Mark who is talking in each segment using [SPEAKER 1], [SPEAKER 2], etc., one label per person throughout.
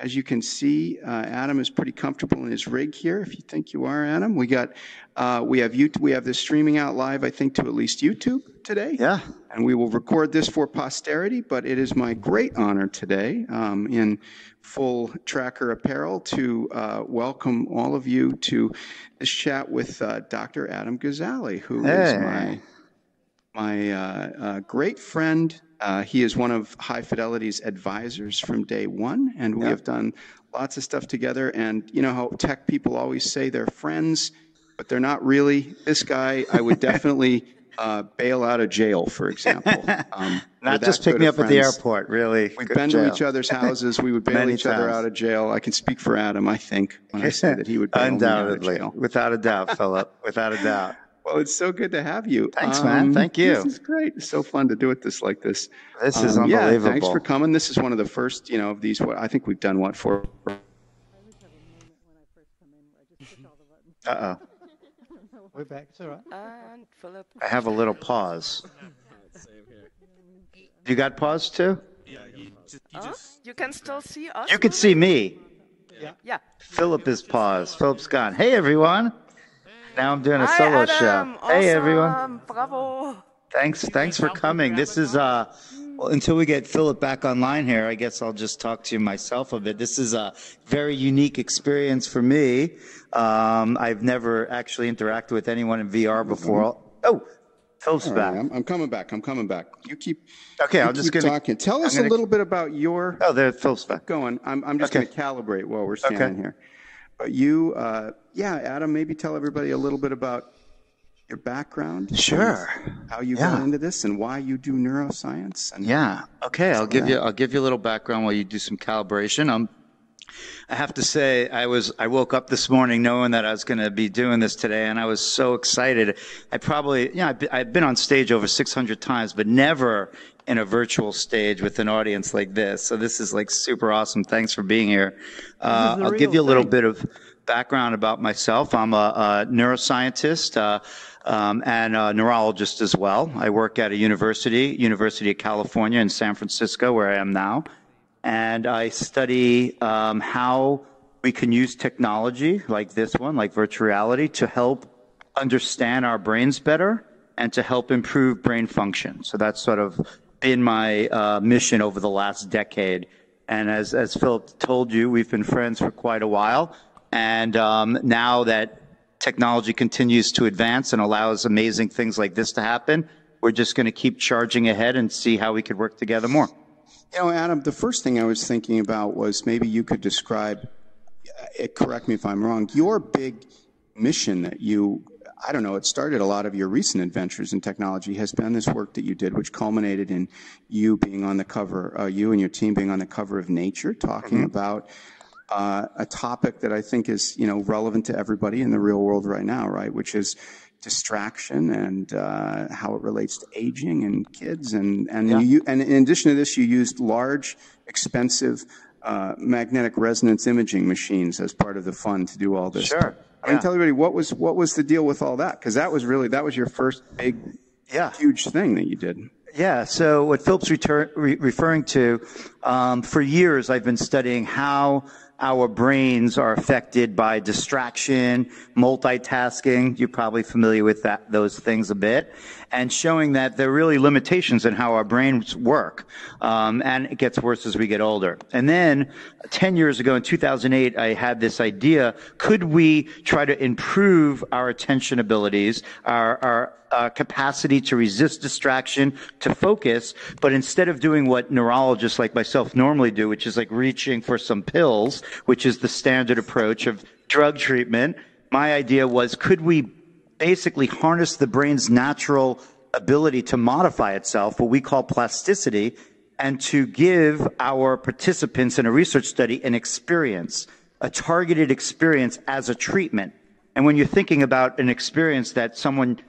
[SPEAKER 1] As you can see, Adam is pretty comfortable in his rig here. If you think you are, Adam, we have YouTube. We have this streaming out live, I think, to at least YouTube today.
[SPEAKER 2] Yeah.
[SPEAKER 1] And we will record this for posterity. But it is my great honor today, in full tracker apparel, to welcome all of you to this chat with Dr. Adam Gazzaley, who is my great friend. He is one of High Fidelity's advisors from day one, and we have done lots of stuff together. And you know how tech people always say they're friends, but they're not really. This guy, I would definitely bail out of jail, for example.
[SPEAKER 2] Not just pick me up at the airport, really.
[SPEAKER 1] We've been to each other's houses. We would bail each other out of jail. I can speak for Adam, I think, when I say that he would bail me out of jail.
[SPEAKER 2] Without a doubt, Philip, without a doubt.
[SPEAKER 1] Well, it's so good to have you.
[SPEAKER 2] Thanks, man. Thank you.
[SPEAKER 1] This is great. It's so fun to do it like this.
[SPEAKER 2] This is unbelievable.
[SPEAKER 1] Yeah, thanks for coming. This is one of the first, of these. I think we've done what for?
[SPEAKER 2] Uh-oh.
[SPEAKER 3] We're back. It's all right.
[SPEAKER 4] And Philip.
[SPEAKER 2] I have a little pause. You got pause too?
[SPEAKER 5] Yeah,
[SPEAKER 4] You can still see us?
[SPEAKER 2] You can see me.
[SPEAKER 4] Yeah.
[SPEAKER 2] Philip is paused. Philip's gone. Hey, everyone. Now I'm doing a
[SPEAKER 4] Hi,
[SPEAKER 2] solo
[SPEAKER 4] Adam.
[SPEAKER 2] show.
[SPEAKER 4] Awesome.
[SPEAKER 2] Hey, everyone.
[SPEAKER 4] Bravo.
[SPEAKER 2] Thanks for coming. This is well, until we get Philip back online here, I guess I'll just talk to you myself a bit. This is a very unique experience for me. I've never actually interacted with anyone in VR before. Oh, Philip's back.
[SPEAKER 1] I'm coming back. You keep.
[SPEAKER 2] Okay,
[SPEAKER 1] I'm just going to talking. Tell us a little bit about your.
[SPEAKER 2] Oh, there, Philip's back.
[SPEAKER 1] Going. I'm just going to calibrate while we're standing here. But you, Adam, maybe tell everybody a little bit about your background.
[SPEAKER 2] Sure.
[SPEAKER 1] How you got into this and why you do neuroscience. And
[SPEAKER 2] Okay. I'll give you a little background while you do some calibration. I have to say, I woke up this morning knowing that I was going to be doing this today, and I was so excited. I've been on stage over 600 times, but never in a virtual stage with an audience like this. So this is like super awesome. Thanks for being here. I'll give you a little bit of background about myself. I'm a neuroscientist and a neurologist as well. I work at a University of California in San Francisco, where I am now. And I study how we can use technology like this one, like virtual reality, to help understand our brains better and to help improve brain function. So that's sort of been my mission over the last decade. And as Philip told you, we've been friends for quite a while. And now that technology continues to advance and allows amazing things like this to happen, we're just going to keep charging ahead and see how we could work together more.
[SPEAKER 1] Adam, the first thing I was thinking about was maybe you could describe, correct me if I'm wrong, your big mission that it started a lot of your recent adventures in technology has been this work that you did, which culminated in you being on the cover, you and your team being on the cover of Nature, talking about a topic that I think is, relevant to everybody in the real world right now, right? Which is distraction and how it relates to aging and kids. And in addition to this, you used large, expensive magnetic resonance imaging machines as part of the fun to do all this.
[SPEAKER 2] Sure.
[SPEAKER 1] I mean, tell everybody what was the deal with all that? Because that was your first big, huge thing that you did.
[SPEAKER 2] Yeah. So what Philip's referring to, for years I've been studying how our brains are affected by distraction, multitasking. You're probably familiar with those things a bit, and showing that there are really limitations in how our brains work. And it gets worse as we get older. And then 10 years ago in 2008, I had this idea. Could we try to improve our attention abilities, our capacity to resist distraction, to focus, but instead of doing what neurologists like myself normally do, which is like reaching for some pills, which is the standard approach of drug treatment, my idea was, could we basically harness the brain's natural ability to modify itself, what we call plasticity, and to give our participants in a research study an experience, a targeted experience as a treatment. And when you're thinking about an experience that someone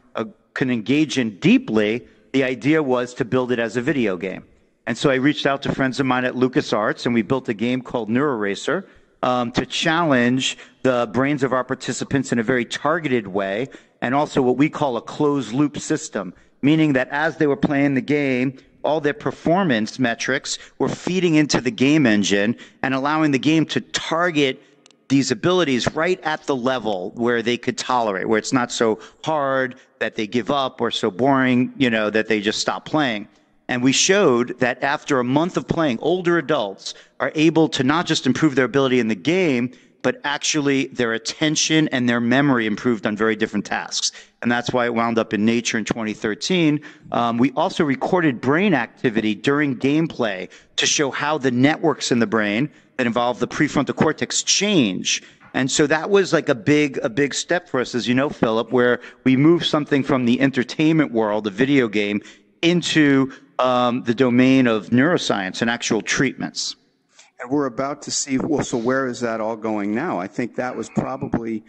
[SPEAKER 2] can engage in deeply, the idea was to build it as a video game. And so I reached out to friends of mine at LucasArts, and we built a game called NeuroRacer to challenge the brains of our participants in a very targeted way, and also what we call a closed-loop system, meaning that as they were playing the game, all their performance metrics were feeding into the game engine and allowing the game to target these abilities right at the level where they could tolerate, where it's not so hard that they give up or so boring, that they just stop playing. And we showed that after a month of playing, older adults are able to not just improve their ability in the game, but actually their attention and their memory improved on very different tasks. And that's why it wound up in Nature in 2013. We also recorded brain activity during gameplay to show how the networks in the brain that involve the prefrontal cortex change. And so that was like a big step for us, as you know, Philip, where we moved something from the entertainment world, the video game, into the domain of neuroscience and actual treatments.
[SPEAKER 1] And we're about to see, well, so where is that all going now? I think that was probably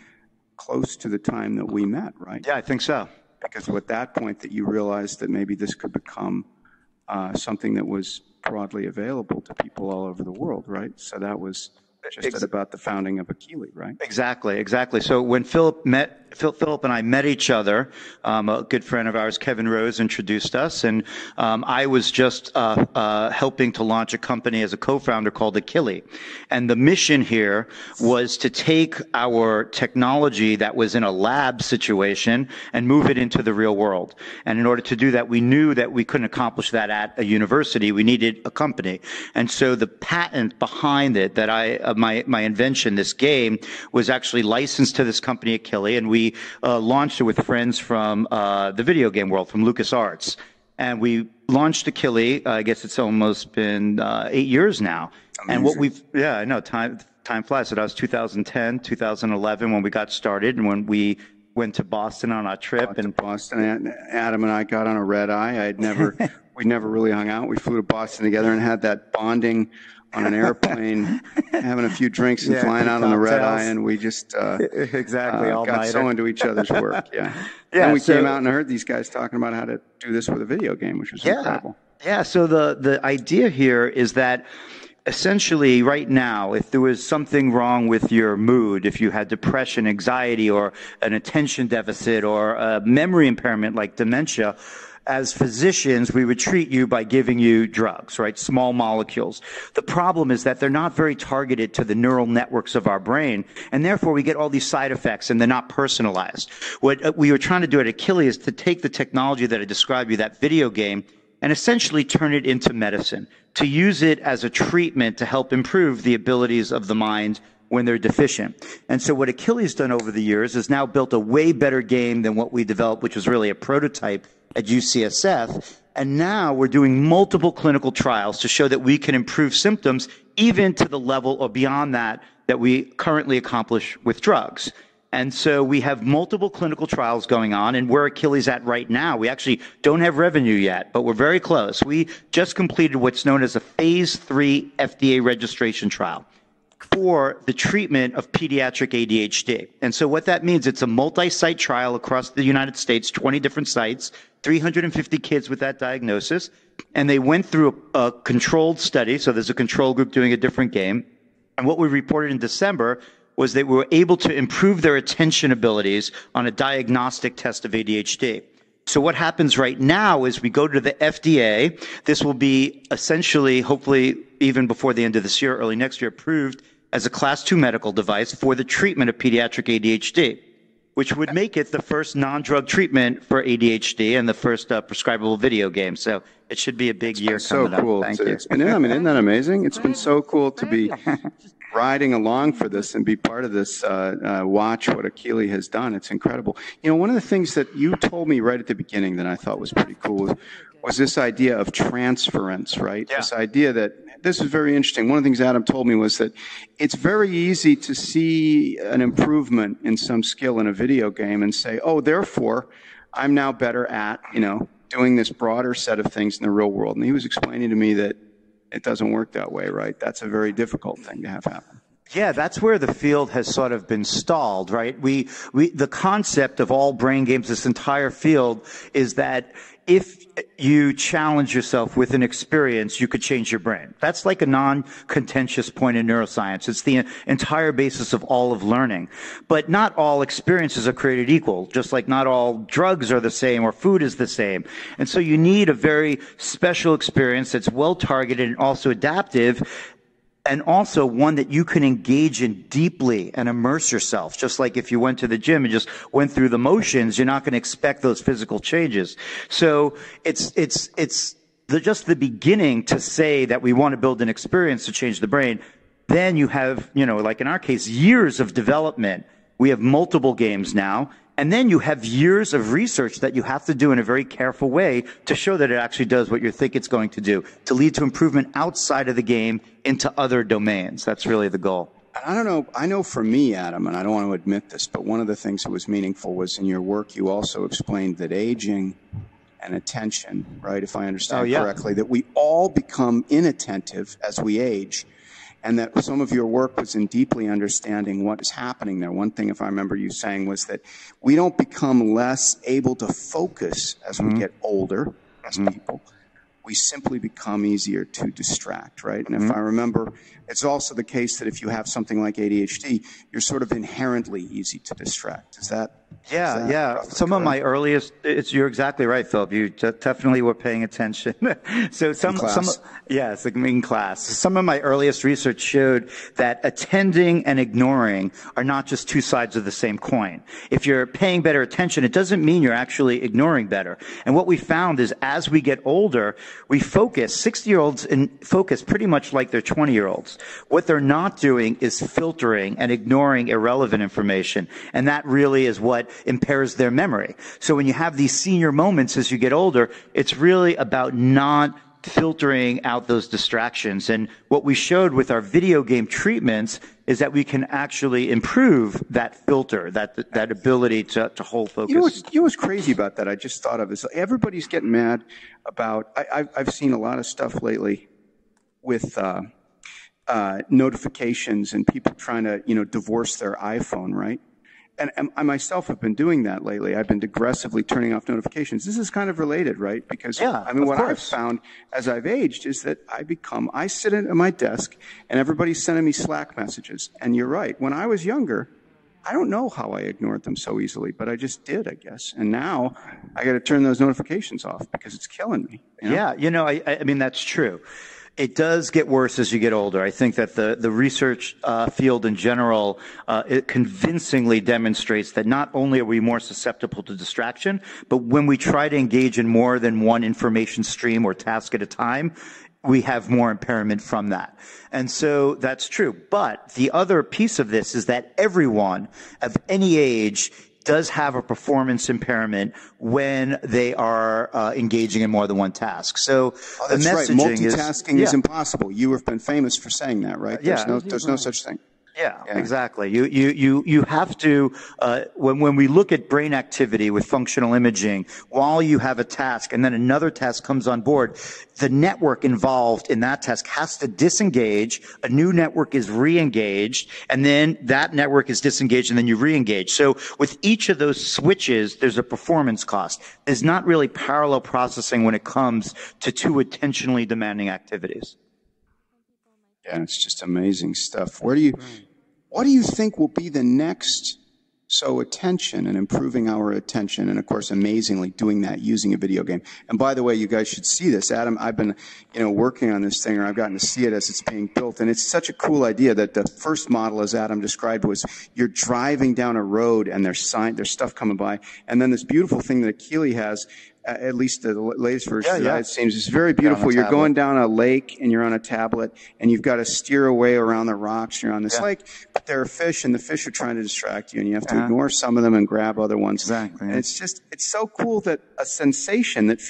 [SPEAKER 1] close to the time that we met, right?
[SPEAKER 2] Yeah, I think so.
[SPEAKER 1] Because at that point that you realized that maybe this could become something that was broadly available to people all over the world, right? So that was just at about the founding of Akili, right?
[SPEAKER 2] Exactly. So when Philip and I met each other, a good friend of ours, Kevin Rose, introduced us, and I was just helping to launch a company as a co-founder called Akili. And the mission here was to take our technology that was in a lab situation and move it into the real world. And in order to do that, we knew that we couldn't accomplish that at a university. We needed a company. And so the patent behind it that my invention, this game, was actually licensed to this company, Akili, and we launched it with friends from the video game world, from LucasArts. And we launched Akili. I guess it's almost been 8 years now. Amazing. And I know, time flies. So that was 2010, 2011 when we got started, and when we went to Boston on our trip.
[SPEAKER 1] To Boston. Adam and I got on a red eye. We never really hung out. We flew to Boston together and had that bonding on an airplane, having a few drinks and flying out on the red eye, and we just got so into each other's work. And we came out and heard these guys talking about how to do this with a video game, which was incredible.
[SPEAKER 2] Yeah. So the idea here is that essentially right now, if there was something wrong with your mood, if you had depression, anxiety, or an attention deficit, or a memory impairment like dementia, as physicians, we would treat you by giving you drugs, right? Small molecules. The problem is that they're not very targeted to the neural networks of our brain, and therefore we get all these side effects, and they're not personalized. What we were trying to do at Akili is to take the technology that I described you, that video game, and essentially turn it into medicine, to use it as a treatment to help improve the abilities of the mind when they're deficient. And so what Akili's done over the years is now built a way better game than what we developed, which was really a prototype at UCSF. And now we're doing multiple clinical trials to show that we can improve symptoms even to the level or beyond that we currently accomplish with drugs. And so we have multiple clinical trials going on, and where Akili's at right now, we actually don't have revenue yet, but we're very close. We just completed what's known as a phase 3 FDA registration trial for the treatment of pediatric ADHD. And so what that means, it's a multi-site trial across the United States, 20 different sites, 350 kids with that diagnosis. And they went through a controlled study. So there's a control group doing a different game. And what we reported in December was they were able to improve their attention abilities on a diagnostic test of ADHD. So what happens right now is we go to the FDA. This will be essentially, hopefully, even before the end of this year, early next year, approved as a Class 2 medical device for the treatment of pediatric ADHD, which would make it the first non-drug treatment for ADHD and the first prescribable video game. So it should be a big year coming up.
[SPEAKER 1] Cool.
[SPEAKER 2] Thank you.
[SPEAKER 1] Isn't that amazing? It's been so cool to be riding along for this and be part of this, watch what Akili has done. It's incredible. You know, one of the things that you told me right at the beginning that I thought was pretty cool was this idea of transference, right?
[SPEAKER 2] Yeah.
[SPEAKER 1] This idea that, this is very interesting. One of the things Adam told me was that it's very easy to see an improvement in some skill in a video game and say, oh, therefore, I'm now better at, doing this broader set of things in the real world. And he was explaining to me that it doesn't work that way, right? That's a very difficult thing to have happen.
[SPEAKER 2] Yeah, that's where the field has sort of been stalled, right? The concept of all brain games, this entire field, is that if you challenge yourself with an experience, you could change your brain. That's like a non-contentious point in neuroscience. It's the entire basis of all of learning. But not all experiences are created equal, just like not all drugs are the same or food is the same. And so you need a very special experience that's well-targeted and also adaptive, and also one that you can engage in deeply and immerse yourself. Just like if you went to the gym and just went through the motions, you're not going to expect those physical changes. So it's just the beginning to say that we want to build an experience to change the brain. Then you have, like in our case, years of development. We have multiple games now. And then you have years of research that you have to do in a very careful way to show that it actually does what you think it's going to do, to lead to improvement outside of the game into other domains. That's really the goal.
[SPEAKER 1] I don't know. I know for me, Adam, and I don't want to admit this, but one of the things that was meaningful was in your work, you also explained that aging and attention, right, if I understand correctly, that we all become inattentive as we age. And that some of your work was in deeply understanding what is happening there. One thing, if I remember you saying, was that we don't become less able to focus as we get older as people. We simply become easier to distract, right? And if I remember, it's also the case that if you have something like ADHD, you're sort of inherently easy to distract. Is that?
[SPEAKER 2] Yeah. Some of my earliest, you're exactly right, Philip. You definitely were paying attention. So yes, in class. Some of my earliest research showed that attending and ignoring are not just two sides of the same coin. If you're paying better attention, it doesn't mean you're actually ignoring better. And what we found is as we get older, we focus, 60-year-olds focus pretty much like they're 20-year-olds. What they're not doing is filtering and ignoring irrelevant information. And that really is what impairs their memory. So when you have these senior moments as you get older, it's really about not filtering out those distractions. And what we showed with our video game treatments is that we can actually improve that filter, that ability to hold focus.
[SPEAKER 1] You know what's crazy about that? I just thought of is everybody's getting mad about. I've seen a lot of stuff lately with notifications and people trying to divorce their iPhone, right? And I myself have been doing that lately. I've been aggressively turning off notifications. This is kind of related, right? Because what I've found as I've aged is that I sit at my desk and everybody's sending me Slack messages. And you're right. When I was younger, I don't know how I ignored them so easily, but I just did, I guess. And now I got to turn those notifications off because it's killing me.
[SPEAKER 2] Yeah, I mean, that's true. It does get worse as you get older. I think that the research field in general, it convincingly demonstrates that not only are we more susceptible to distraction, but when we try to engage in more than one information stream or task at a time, we have more impairment from that. And so that's true. But the other piece of this is that everyone of any age does have a performance impairment when they are engaging in more than one task. So the messaging
[SPEAKER 1] multitasking is impossible. You have been famous for saying that, right? There's no such thing.
[SPEAKER 2] Yeah, exactly. You have to, when we look at brain activity with functional imaging, while you have a task and then another task comes on board, the network involved in that task has to disengage, a new network is re-engaged, and then that network is disengaged and then you re-engage. So with each of those switches, there's a performance cost. There's not really parallel processing when it comes to two attentionally demanding activities.
[SPEAKER 1] Yeah, it's just amazing stuff. What do you think will be the next? So attention and improving our attention, and of course, amazingly doing that using a video game. And by the way, you guys should see this. Adam, I've been, working on this thing, or I've gotten to see it as it's being built, and it's such a cool idea that the first model, as Adam described, was you're driving down a road and there's stuff coming by, and then this beautiful thing that Akili has. At least the latest version, it seems, is very beautiful. You're going down a lake and you're on a tablet and you've got to steer away around the rocks. You're on this lake, but there are fish and the fish are trying to distract you and you have to ignore some of them and grab other ones.
[SPEAKER 2] Exactly.
[SPEAKER 1] And it's so cool that a sensation that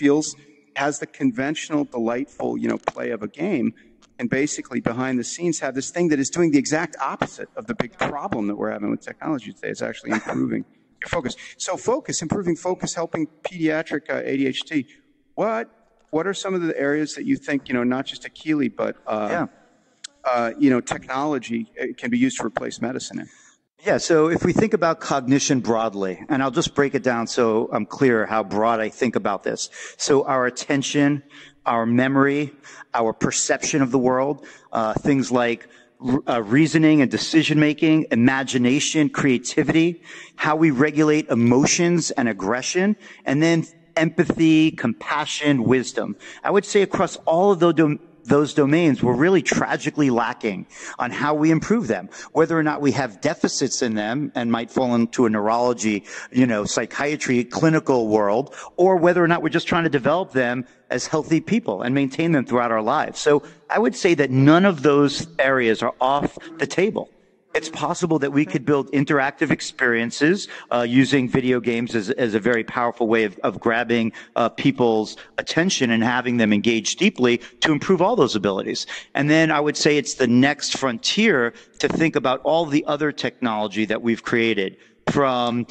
[SPEAKER 1] has the conventional, delightful, play of a game, and basically behind the scenes have this thing that is doing the exact opposite of the big problem that we're having with technology today. It's actually improving your focus. So improving focus, helping pediatric ADHD. What are some of the areas that you think, not just Akili, but technology can be used to replace medicine in?
[SPEAKER 2] Yeah, so if we think about cognition broadly, and I'll just break it down so I'm clear how broad I think about this. So our attention, our memory, our perception of the world, things like reasoning and decision-making, imagination, creativity, how we regulate emotions and aggression, and then empathy, compassion, wisdom. I would say across all of those domains, we're really tragically lacking on how we improve them. Whether or not we have deficits in them and might fall into a neurology, psychiatry, clinical world, or whether or not we're just trying to develop them as healthy people and maintain them throughout our lives. So I would say that none of those areas are off the table. It's possible that we could build interactive experiences using video games as a very powerful way of grabbing people's attention and having them engage deeply to improve all those abilities. And then I would say it's the next frontier to think about all the other technology that we've created, from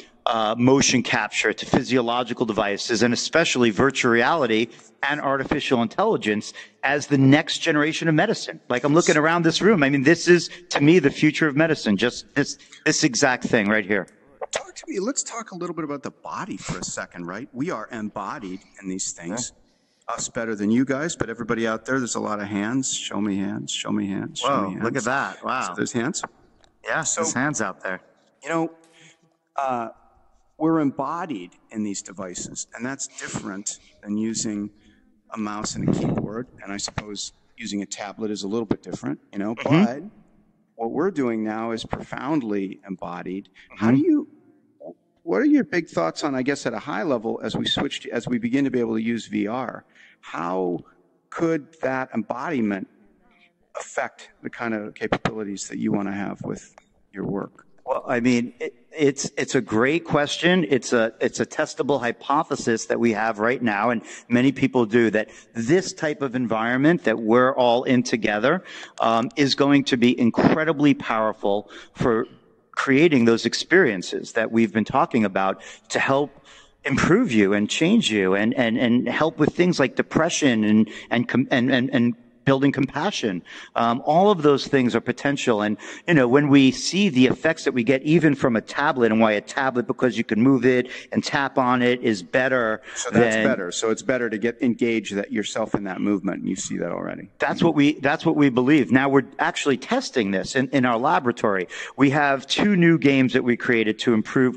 [SPEAKER 2] motion capture to physiological devices, and especially virtual reality and artificial intelligence as the next generation of medicine. Like, I'm looking around this room. I mean, this is, to me, the future of medicine, just this exact thing right here.
[SPEAKER 1] Talk to me. Let's talk a little bit about the body for a second, right? We are embodied in these things. Okay. Us better than you guys, but everybody out there, there's a lot of hands. Show me hands. Show me hands. Show me hands.
[SPEAKER 2] Look at that. Wow.
[SPEAKER 1] So there's hands?
[SPEAKER 2] Yeah, there's hands out there.
[SPEAKER 1] We're embodied in these devices, and that's different than using a mouse and a keyboard, and I suppose using a tablet is a little bit different, but what we're doing now is profoundly embodied. What are your big thoughts on, I guess, at a high level, as we begin to be able to use VR? How could that embodiment affect the kind of capabilities that you want to have with your work?
[SPEAKER 2] Well, I mean, it's a great question. It's a testable hypothesis that we have right now, and many people do, that this type of environment that we're all in together is going to be incredibly powerful for creating those experiences that we've been talking about to help improve you and change you and help with things like depression and building compassion. All of those things are potential. And, when we see the effects that we get even from a tablet, and why a tablet, because you can move it and tap on it, is better.
[SPEAKER 1] So that's better. So it's better to get engaged yourself in that movement. And you see that already.
[SPEAKER 2] That's what we believe. Now we're actually testing this in our laboratory. We have 2 new games that we created to improve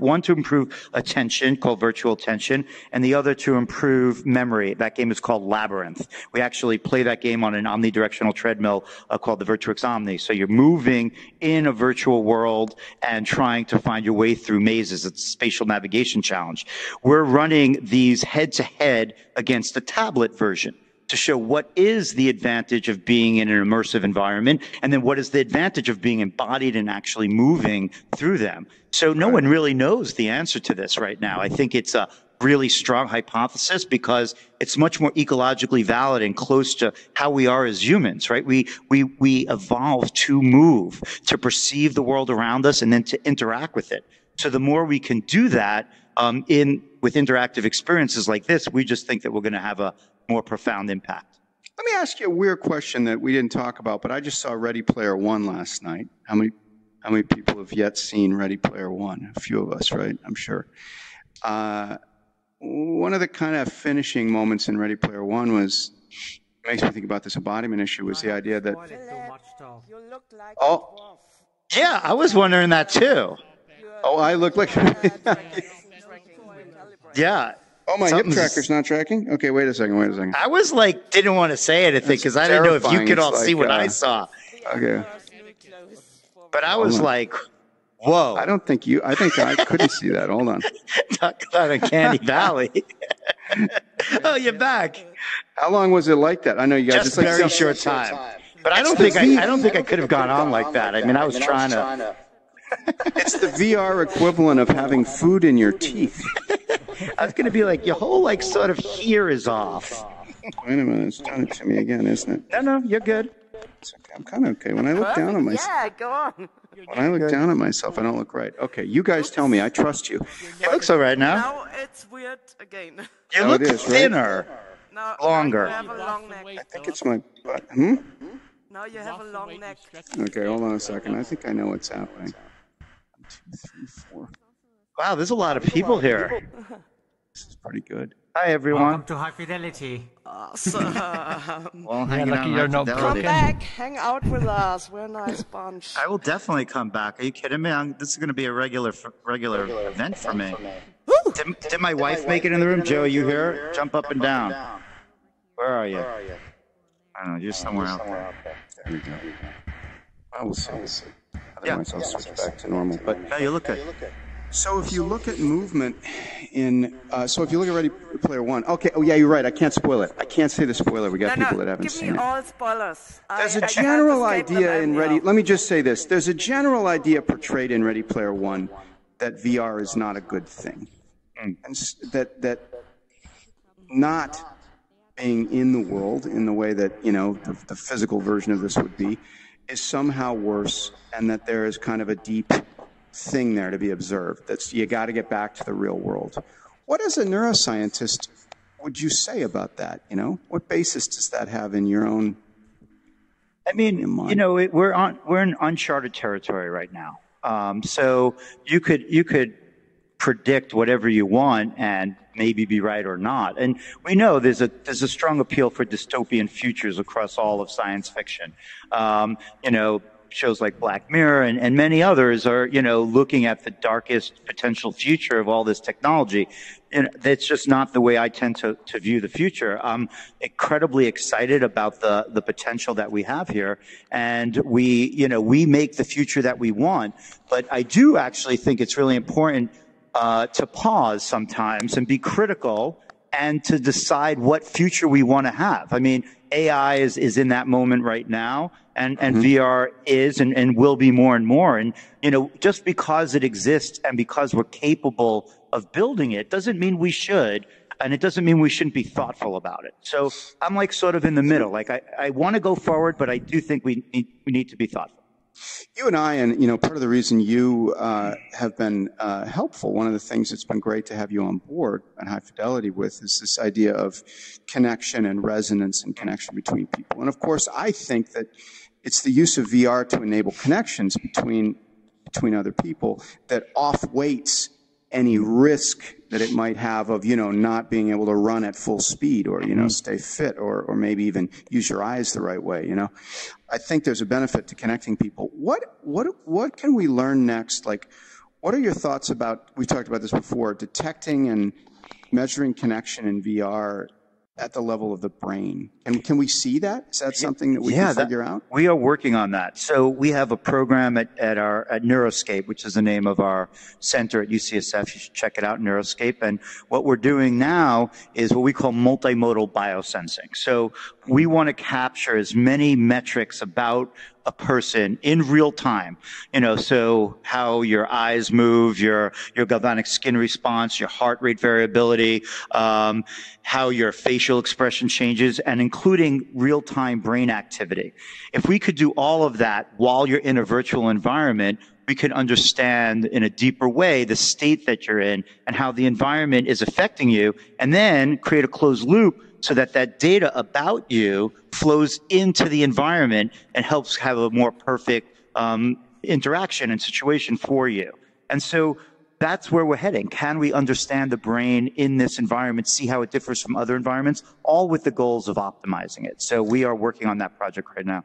[SPEAKER 2] attention, called virtual attention, and the other to improve memory. That game is called Labyrinth. We actually play that game on an omnidirectional treadmill called the Virtuix Omni. So you're moving in a virtual world and trying to find your way through mazes. It's a spatial navigation challenge. We're running these head-to-head against a tablet version to show what is the advantage of being in an immersive environment, and then what is the advantage of being embodied and actually moving through them. So no one really knows the answer to this right now. I think it's a really strong hypothesis because it's much more ecologically valid and close to how we are as humans, right? We evolved to move, to perceive the world around us, and then to interact with it. So the more we can do that with interactive experiences like this, we just think that we're going to have a more profound impact.
[SPEAKER 1] Let me ask you a weird question that we didn't talk about, but I just saw Ready Player One last night. How many people have yet seen Ready Player One? A few of us, right? I'm sure. One of the kind of finishing moments in Ready Player One makes me think about this embodiment issue, was the idea that...
[SPEAKER 4] You look like
[SPEAKER 2] Yeah, I was wondering that too.
[SPEAKER 1] I look like...
[SPEAKER 2] Yeah.
[SPEAKER 1] Oh, my hip tracker's not tracking? Okay, wait a second.
[SPEAKER 2] I was like, didn't want to say anything because I didn't know if you could all see what I saw.
[SPEAKER 1] Okay.
[SPEAKER 2] But I was like... Whoa.
[SPEAKER 1] I think I couldn't see that. Hold on.
[SPEAKER 2] Talk about Uncanny Valley. Oh, you're back.
[SPEAKER 1] How long was it like that? I know you guys.
[SPEAKER 2] Just very short time. But I don't think I could have gone on like that. I mean, I was trying to.
[SPEAKER 1] It's the VR equivalent of having food in your teeth.
[SPEAKER 2] I was going to be like, your whole sort of here is off.
[SPEAKER 1] Wait a minute. It's done it to me again, isn't it?
[SPEAKER 2] No, you're good.
[SPEAKER 1] It's okay. I'm kind of okay. When I look down on myself.
[SPEAKER 4] Yeah, go on.
[SPEAKER 1] When I look down at myself, I don't look right. Okay, you guys tell me. I trust you.
[SPEAKER 2] It looks all right now.
[SPEAKER 4] Now it's weird again.
[SPEAKER 2] You look thinner.
[SPEAKER 4] Now
[SPEAKER 2] Longer.
[SPEAKER 4] you have a long neck.
[SPEAKER 1] I think it's my butt.
[SPEAKER 4] Now you have a long neck.
[SPEAKER 1] Okay, hold on a second. I think I know what's happening. 1, 2, 3, 4.
[SPEAKER 2] Wow, there's a lot of people here.
[SPEAKER 1] This is pretty good.
[SPEAKER 2] Hi, everyone.
[SPEAKER 3] Welcome to High Fidelity.
[SPEAKER 4] Awesome.
[SPEAKER 2] Well, hanging
[SPEAKER 3] lucky
[SPEAKER 2] out
[SPEAKER 3] you're
[SPEAKER 2] in
[SPEAKER 3] not
[SPEAKER 2] Fidelity.
[SPEAKER 4] Come
[SPEAKER 3] broken.
[SPEAKER 4] back, hang out with us. We're a nice bunch.
[SPEAKER 2] I will definitely come back. Are you kidding me? This is going to be a regular event for me. Did my wife make it in the room? Joe, are you here? Jump up and down. Where are you? I don't know. You're somewhere out there.
[SPEAKER 1] There we go. I will see.
[SPEAKER 2] Yeah.
[SPEAKER 1] Otherwise, I'll switch back to normal. But
[SPEAKER 2] No, you look good.
[SPEAKER 1] so if you look at movement so if you look at Ready Player One, okay. Oh yeah, you're right. I can't spoil it. I can't say the spoiler. We got people that haven't
[SPEAKER 4] give
[SPEAKER 1] seen
[SPEAKER 4] me
[SPEAKER 1] it.
[SPEAKER 4] all spoilers.
[SPEAKER 1] There's
[SPEAKER 4] I
[SPEAKER 1] a
[SPEAKER 4] can't
[SPEAKER 1] general
[SPEAKER 4] escape them
[SPEAKER 1] idea in Ready.
[SPEAKER 4] anyhow.
[SPEAKER 1] Let me just say this. There's a general idea portrayed in Ready Player One that VR is not a good thing, and that not being in the world in the way that the physical version of this would be is somehow worse, and that there is kind of a deep thing there to be observed. That's you got to get back to the real world. What, as a neuroscientist, would you say about that? What basis does that have in your own?
[SPEAKER 2] I mean, we're in uncharted territory right now. So you could predict whatever you want and maybe be right or not. And we know there's a strong appeal for dystopian futures across all of science fiction. Shows like Black Mirror and many others are, looking at the darkest potential future of all this technology. And that's just not the way I tend to view the future. I'm incredibly excited about the potential that we have here. And we make the future that we want. But I do actually think it's really important to pause sometimes and be critical and to decide what future we want to have. I mean, AI is in that moment right now, and VR is and will be more and more. And, just because it exists and because we're capable of building it doesn't mean we should, and it doesn't mean we shouldn't be thoughtful about it. So I'm like sort of in the middle. Like I want to go forward, but I do think we need to be thoughtful.
[SPEAKER 1] You and I, and part of the reason you have been helpful, one of the things that's been great to have you on board at High Fidelity with is this idea of connection and resonance and connection between people. And of course, I think that it's the use of VR to enable connections between other people that off-weights any risk that it might have of, not being able to run at full speed or, stay fit or maybe even use your eyes the right way, I think there's a benefit to connecting people. What can we learn next? Like, what are your thoughts about, we talked about this before, detecting and measuring connection in VR at the level of the brain? And can we see that? Is that something that we can figure out?
[SPEAKER 2] We are working on that. So we have a program at Neuroscape, which is the name of our center at UCSF. You should check it out, Neuroscape. And what we're doing now is what we call multimodal biosensing. So we want to capture as many metrics about a person in real time, so how your eyes move, your galvanic skin response, your heart rate variability, how your facial expression changes, and including real-time brain activity. If we could do all of that while you're in a virtual environment, we could understand in a deeper way the state that you're in and how the environment is affecting you, and then create a closed loop so that data about you flows into the environment and helps have a more perfect interaction and situation for you. And so that's where we're heading. Can we understand the brain in this environment, see how it differs from other environments, all with the goals of optimizing it? So we are working on that project right now.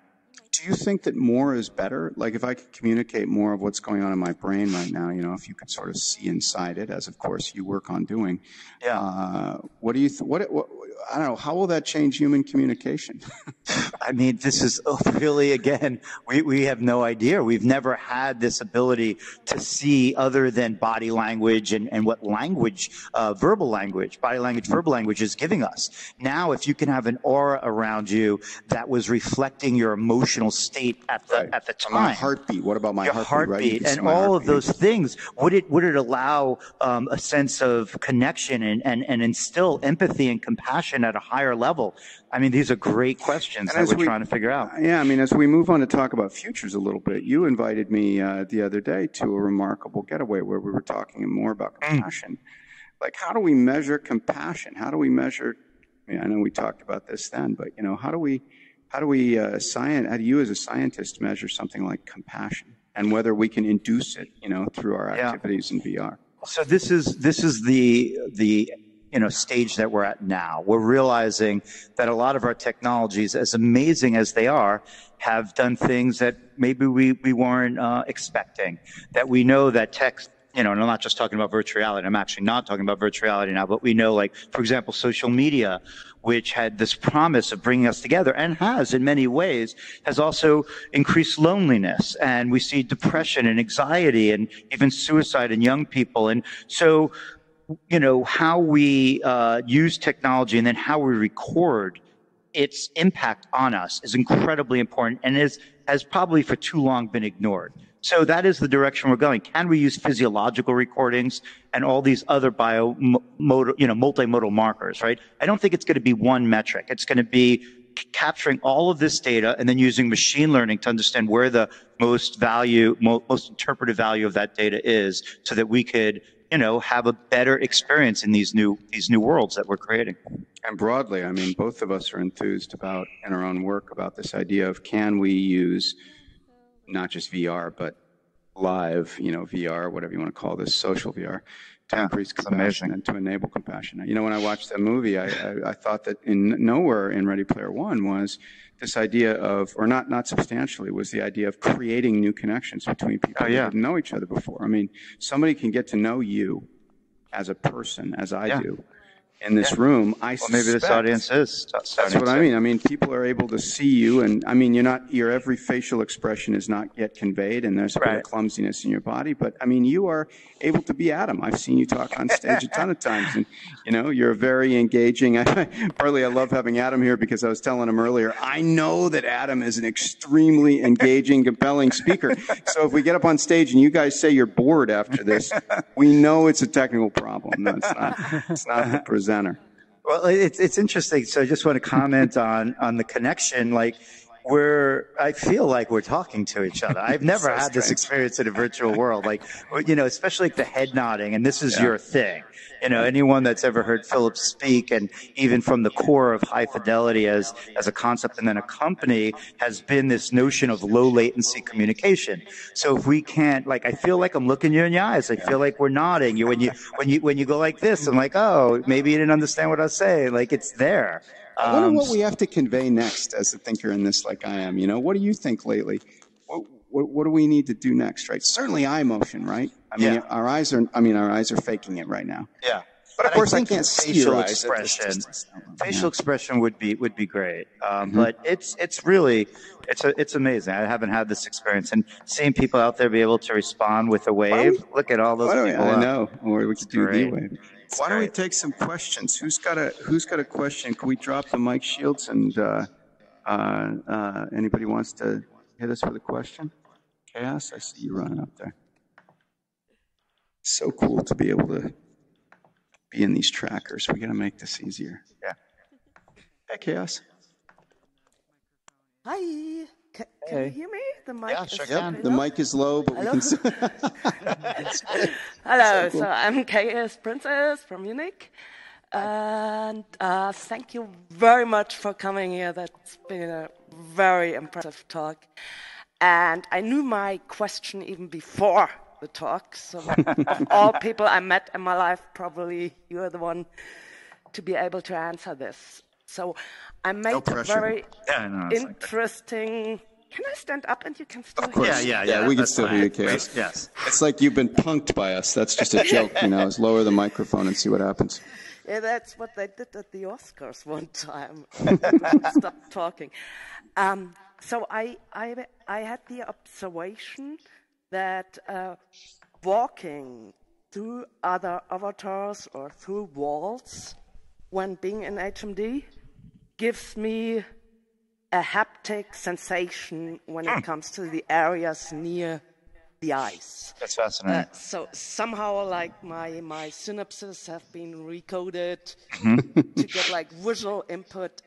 [SPEAKER 1] Do you think that more is better? Like, if I could communicate more of what's going on in my brain right now, if you could sort of see inside it, as of course you work on doing.
[SPEAKER 2] Yeah.
[SPEAKER 1] What do you? I don't know. How will that change human communication?
[SPEAKER 2] I mean, this is really, again, we have no idea. We've never had this ability to see other than body language and what language, verbal language, body language, verbal language is giving us. Now, if you can have an aura around you that was reflecting your emotional state at the time.
[SPEAKER 1] My heartbeat. What about my heartbeat? Right?
[SPEAKER 2] And all of those things. Would it allow a sense of connection and instill empathy and compassion at a higher level? I mean, these are great questions that we're trying to figure out.
[SPEAKER 1] Yeah, I mean, as we move on to talk about futures a little bit, you invited me the other day to a remarkable getaway where we were talking more about compassion. Like, how do we measure compassion? How do we measure? I mean, I know we talked about this then, but how do we how do you as a scientist measure something like compassion and whether we can induce it, through our activities in VR?
[SPEAKER 2] So this is the stage that we're at now. We're realizing that a lot of our technologies, as amazing as they are, have done things that maybe we weren't expecting. That we know that text, and I'm not just talking about virtual reality. I'm actually not talking about virtual reality now, but we know, like, for example, social media, which had this promise of bringing us together and has in many ways, has also increased loneliness. And we see depression and anxiety and even suicide in young people. And so, how we use technology and then how we record its impact on us is incredibly important and has probably for too long been ignored. So that is the direction we're going. Can we use physiological recordings and all these other multimodal markers, right? I don't think it's going to be one metric. It's going to be capturing all of this data and then using machine learning to understand where the most interpretive value of that data is, so that we could, have a better experience in these new worlds that we're creating.
[SPEAKER 1] And broadly, I mean, both of us are enthused about, in our own work, about this idea of, can we use not just VR, but live, VR, whatever you want to call this, social VR, to increase compassion and to enable compassion. When I watched that movie, I thought that nowhere in Ready Player One was this idea of, or not substantially, was the idea of creating new connections between people who didn't know each other before. I mean, somebody can get to know you as a person, as I do, in this room.
[SPEAKER 2] Maybe this audience is.
[SPEAKER 1] That's what I mean. I mean, people are able to see you, and I mean, your every facial expression is not yet conveyed, and there's a bit of clumsiness in your body. But I mean, you are able to be Adam. I've seen you talk on stage a ton of times, and you're very engaging. Partly, I love having Adam here because I was telling him earlier, I know that Adam is an extremely engaging, compelling speaker. So if we get up on stage and you guys say you're bored after this, we know it's a technical problem. No, it's not the presenter.
[SPEAKER 2] Well, it's interesting. So I just want to comment on the connection. Like, I feel like we're talking to each other. I've never had this experience in a virtual world. Like, especially like the head nodding, and this is your thing. Anyone that's ever heard Philip speak, and even from the core of high fidelity as a concept and then a company, has been this notion of low latency communication. So if we can't, like, I feel like I'm looking you in the eyes. I feel like we're nodding. When you go like this, I'm like, oh, maybe you didn't understand what I was saying. Like, it's there.
[SPEAKER 1] I wonder what we have to convey next as a thinker in this, like I am. What do you think lately? What do we need to do next, right? Certainly eye motion, right? I mean, our eyes are faking it right now.
[SPEAKER 2] Yeah.
[SPEAKER 1] But of course, I can't see your eyes.
[SPEAKER 2] Facial expression would be great. But it's really amazing. I haven't had this experience, and seeing people out there be able to respond with a wave. Look at all those people.
[SPEAKER 1] I know. Or we could do the wave. Why don't we take some questions? Who's got a question? Can we drop the mic shields, and anybody wants to hit us with a question? Chaos, I see you running up there. So cool to be able to be in these trackers. We got to make this easier. Yeah. Hey, Chaos.
[SPEAKER 4] Hi. Can you hear me? The mic is
[SPEAKER 1] Yep. The mic is low, but we can see.
[SPEAKER 4] Hello. So I'm Chaos Princess from Munich. And thank you very much for coming here. That's been a very impressive talk. And I knew my question even before the talk. So of all people I met in my life, probably you're the one to be able to answer this. So I made a very interesting... Can I stand up and you can still hear me?
[SPEAKER 1] Yeah, we can still hear you, Chaos.
[SPEAKER 2] Yes.
[SPEAKER 1] It's like you've been punked by us. That's just a joke, Just lower the microphone and see what happens.
[SPEAKER 4] Yeah, that's what they did at the Oscars one time. Stop talking. So I had the observation that walking through other avatars or through walls when being in HMD gives me a haptic sensation when it comes to the areas near the eyes.
[SPEAKER 2] That's fascinating.
[SPEAKER 4] So somehow, like, my synapses have been recoded to get like visual input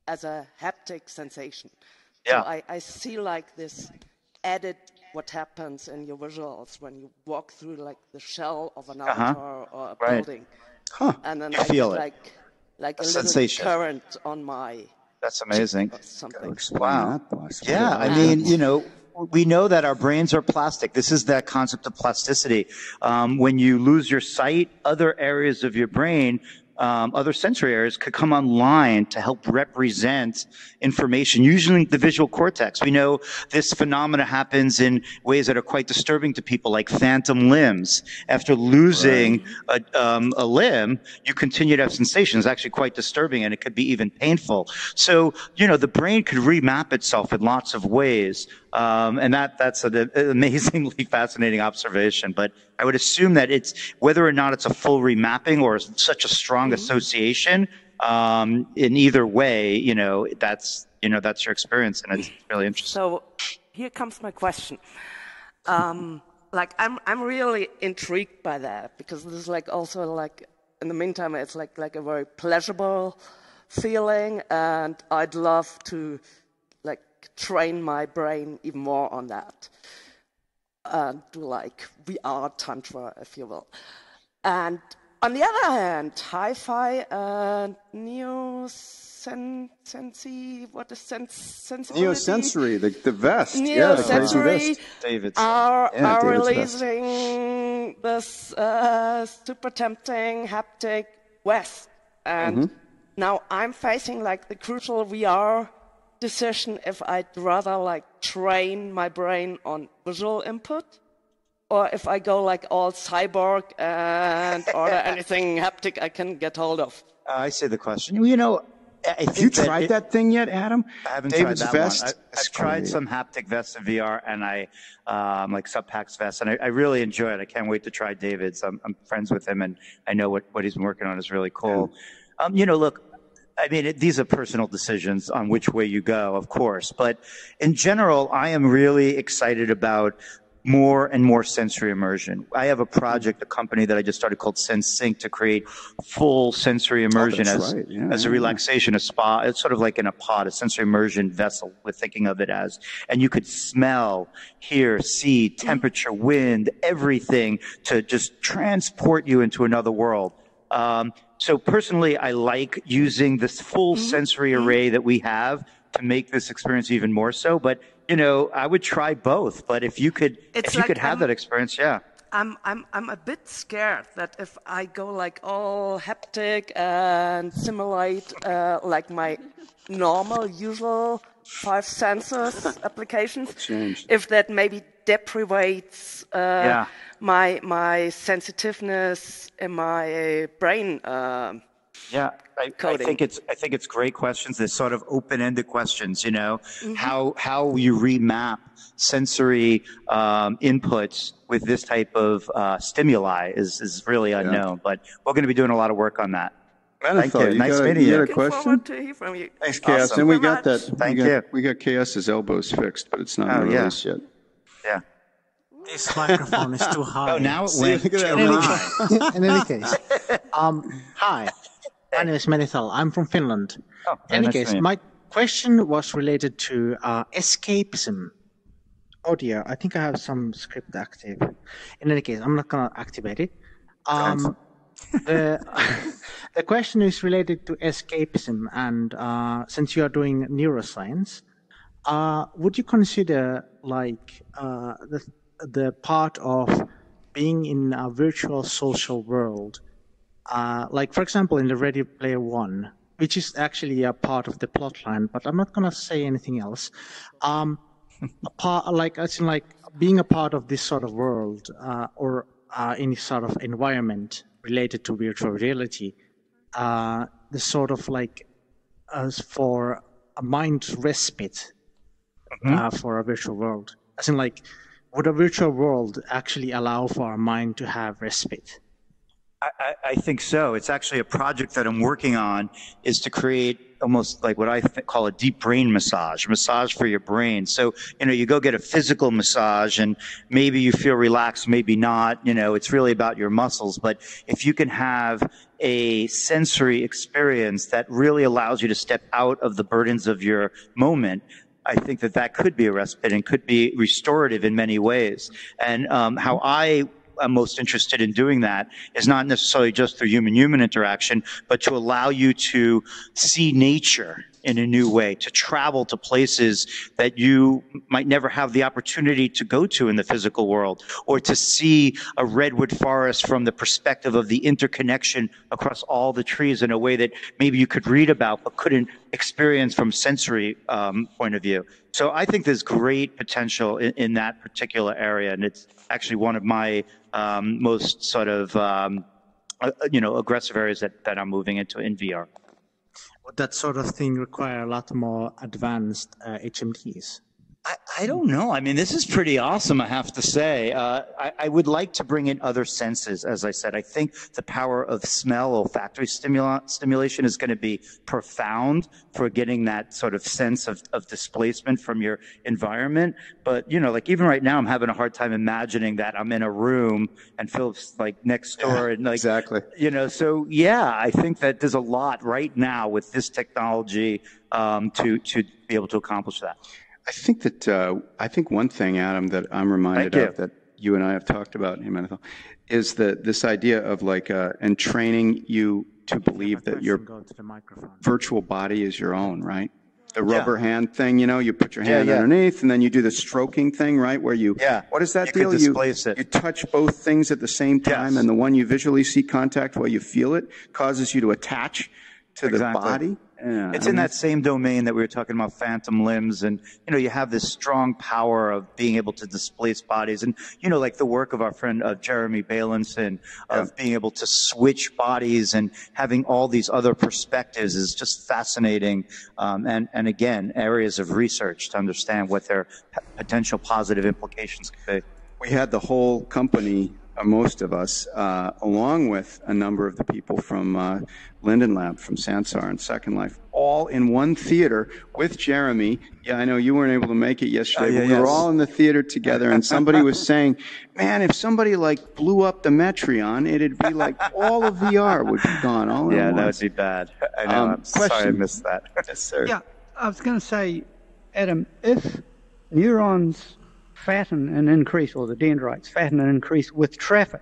[SPEAKER 4] as a haptic sensation.
[SPEAKER 2] Yeah.
[SPEAKER 4] So I see like this added what happens in your visuals when you walk through like the shell of an avatar or a building. And then I
[SPEAKER 2] feel
[SPEAKER 4] get
[SPEAKER 2] it.
[SPEAKER 4] like a
[SPEAKER 2] sensation.
[SPEAKER 4] little current on my
[SPEAKER 2] That's amazing.
[SPEAKER 4] Something.
[SPEAKER 1] Explain
[SPEAKER 2] Wow.
[SPEAKER 1] that, boss.
[SPEAKER 2] Yeah, I mean, you know, we know that our brains are plastic. This is that concept of plasticity. When you lose your sight, other areas of your brain, other sensory areas could come online to help represent information, usually the visual cortex. We know this phenomena happens in ways that are quite disturbing to people, like phantom limbs. After losing a limb, you continue to have sensations. It's actually quite disturbing, and it could be even painful. So, you know, the brain could remap itself in lots of ways. And that's an amazingly fascinating observation. But I would assume that it's, whether or not it's a full remapping or such a strong association, in either way, you know, that's your experience, and it's really interesting.
[SPEAKER 4] So here comes my question. Like, I'm really intrigued by that, because this is like also like, in the meantime, it's like a very pleasurable feeling, and I'd love to like train my brain even more on that. Do like VR tantra, if you will. And on the other hand, hi-fi and sensory, what is sensibility?
[SPEAKER 1] Neosensory, the vest.
[SPEAKER 4] Neosensory,
[SPEAKER 1] yeah, the crazy vest.
[SPEAKER 2] David's.
[SPEAKER 4] are
[SPEAKER 1] David's
[SPEAKER 4] releasing this super tempting haptic vest. And now I'm facing like the crucial VR decision if I'd rather like train my brain on visual input, or if I go like all cyborg and order anything haptic I can get hold of.
[SPEAKER 2] I see the question. You know,
[SPEAKER 1] Have you tried that thing yet, Adam?
[SPEAKER 2] I haven't
[SPEAKER 1] David's
[SPEAKER 2] tried that
[SPEAKER 1] vest.
[SPEAKER 2] one. I've tried some haptic vests in VR, and like Subpack's vest, and I really enjoy it. I can't wait to try David's. I'm friends with him, and I know what he's been working on is really cool. You know, look, I mean, these are personal decisions on which way you go, of course. But in general, I am really excited about more and more sensory immersion. I have a project, a company that I just started called SenseSync to create full sensory immersion as a relaxation, a spa. It's sort of like in a pod, a sensory immersion vessel, we're thinking of it as. And you could smell, hear, see, temperature, wind, everything to just transport you into another world. So personally, I like using this full sensory array that we have to make this experience even more so. But, you know, I would try both. But if you could, have that experience, yeah.
[SPEAKER 4] I'm a bit scared that if I go like all haptic and simulate like my normal, usual 5 senses applications, if that maybe deprivates my sensitiveness in my brain. I
[SPEAKER 2] think it's great questions. They're sort of open-ended questions, you know, how you remap sensory inputs with this type of stimuli is really unknown, but we're going to be doing a lot of work on that. Thank you. Nice meeting you.
[SPEAKER 1] You had a question?
[SPEAKER 4] To hear from you.
[SPEAKER 1] Thanks, Chaos.
[SPEAKER 4] Awesome.
[SPEAKER 1] And we got that.
[SPEAKER 2] Thank you.
[SPEAKER 1] We got Chaos's elbows fixed, but it's not released yet.
[SPEAKER 2] Yeah.
[SPEAKER 3] This microphone is too high.
[SPEAKER 2] Oh, now it went too high.
[SPEAKER 3] In any case, hi, my name is Menithal. I'm from Finland. In any case, my question was related to escapism. Oh dear, I think I have some script active. In any case, I'm not going to activate it. The question is related to escapism, and since you are doing neuroscience, would you consider like the part of being in a virtual social world, like for example in the Ready Player One, which is actually a part of the plotline, but I'm not going to say anything else. Like being a part of this sort of world or any sort of environment related to virtual reality, the sort of like as for a mind respite for a virtual world, as in like, would a virtual world actually allow for our mind to have respite?
[SPEAKER 2] I think so. It's actually a project that I'm working on, is to create almost like what I call a deep brain massage for your brain. So, you know, you go get a physical massage and maybe you feel relaxed, maybe not, you know, it's really about your muscles. But if you can have a sensory experience that really allows you to step out of the burdens of your moment, I think that could be a respite and could be restorative in many ways. And how I'm most interested in doing that is not necessarily just through human-human interaction, but to allow you to see nature in a new way, to travel to places that you might never have the opportunity to go to in the physical world, or to see a redwood forest from the perspective of the interconnection across all the trees in a way that maybe you could read about but couldn't experience from sensory point of view. So I think there's great potential in that particular area, and it's actually one of my most sort of aggressive areas that I'm moving into in VR.
[SPEAKER 3] Would that sort of thing require a lot more advanced HMTs?
[SPEAKER 2] I don't know. I mean, this is pretty awesome, I have to say. I would like to bring in other senses, as I said. I think the power of smell, olfactory stimulation is going to be profound for getting that sort of sense of displacement from your environment. But, like even right now, I'm having a hard time imagining that I'm in a room and Philip's like next door. And like, exactly. So yeah, I think that there's a lot right now with this technology to be able to accomplish that.
[SPEAKER 1] I think one thing, Adam, that I'm reminded of that you and I have talked about, is this idea of and training you to believe that your virtual body is your own, right? The rubber hand thing, you put your hand underneath, and then you do the stroking thing, right? Where what is that deal? You touch both things at the same time, and the one you visually see contact while you feel it causes you to attach to the body. Yeah,
[SPEAKER 2] it's in that same domain that we were talking about, phantom limbs, and you have this strong power of being able to displace bodies, and like the work of our friend Jeremy Bailenson of being able to switch bodies and having all these other perspectives is just fascinating, and again, areas of research to understand what their potential positive implications could be.
[SPEAKER 1] We had the whole company, most of us, along with a number of the people from Linden Lab, from Sansar and Second Life, all in one theater with Jeremy. Yeah, I know you weren't able to make it yesterday, but we were all in the theater together, and somebody was saying, man, if somebody blew up the Metreon, it'd be like all of VR would be gone all at once.
[SPEAKER 2] That would be bad. I know, I'm sorry I missed that.
[SPEAKER 1] Yes, sir.
[SPEAKER 5] Yeah, I was going to say, Adam, if neurons fatten and increase, or the dendrites fatten and increase with traffic,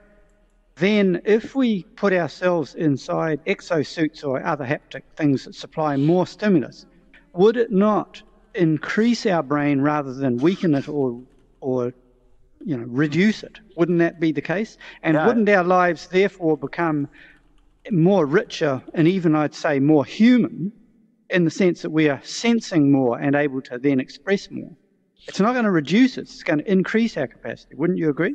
[SPEAKER 5] then if we put ourselves inside exosuits or other haptic things that supply more stimulus, would it not increase our brain rather than weaken it or reduce it? Wouldn't that be the case? And wouldn't our lives therefore become more richer and even, I'd say, more human, in the sense that we are sensing more and able to then express more? It's not going to reduce it, it's going to increase our capacity. Wouldn't you agree?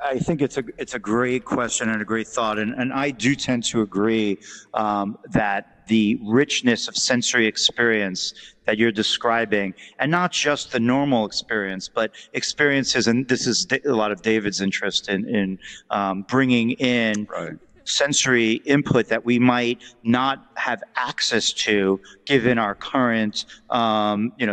[SPEAKER 2] I think it's a great question and a great thought, and I do tend to agree that the richness of sensory experience that you're describing, and not just the normal experience, but experiences, and this is a lot of David's interest in bringing in sensory input that we might not have access to given our current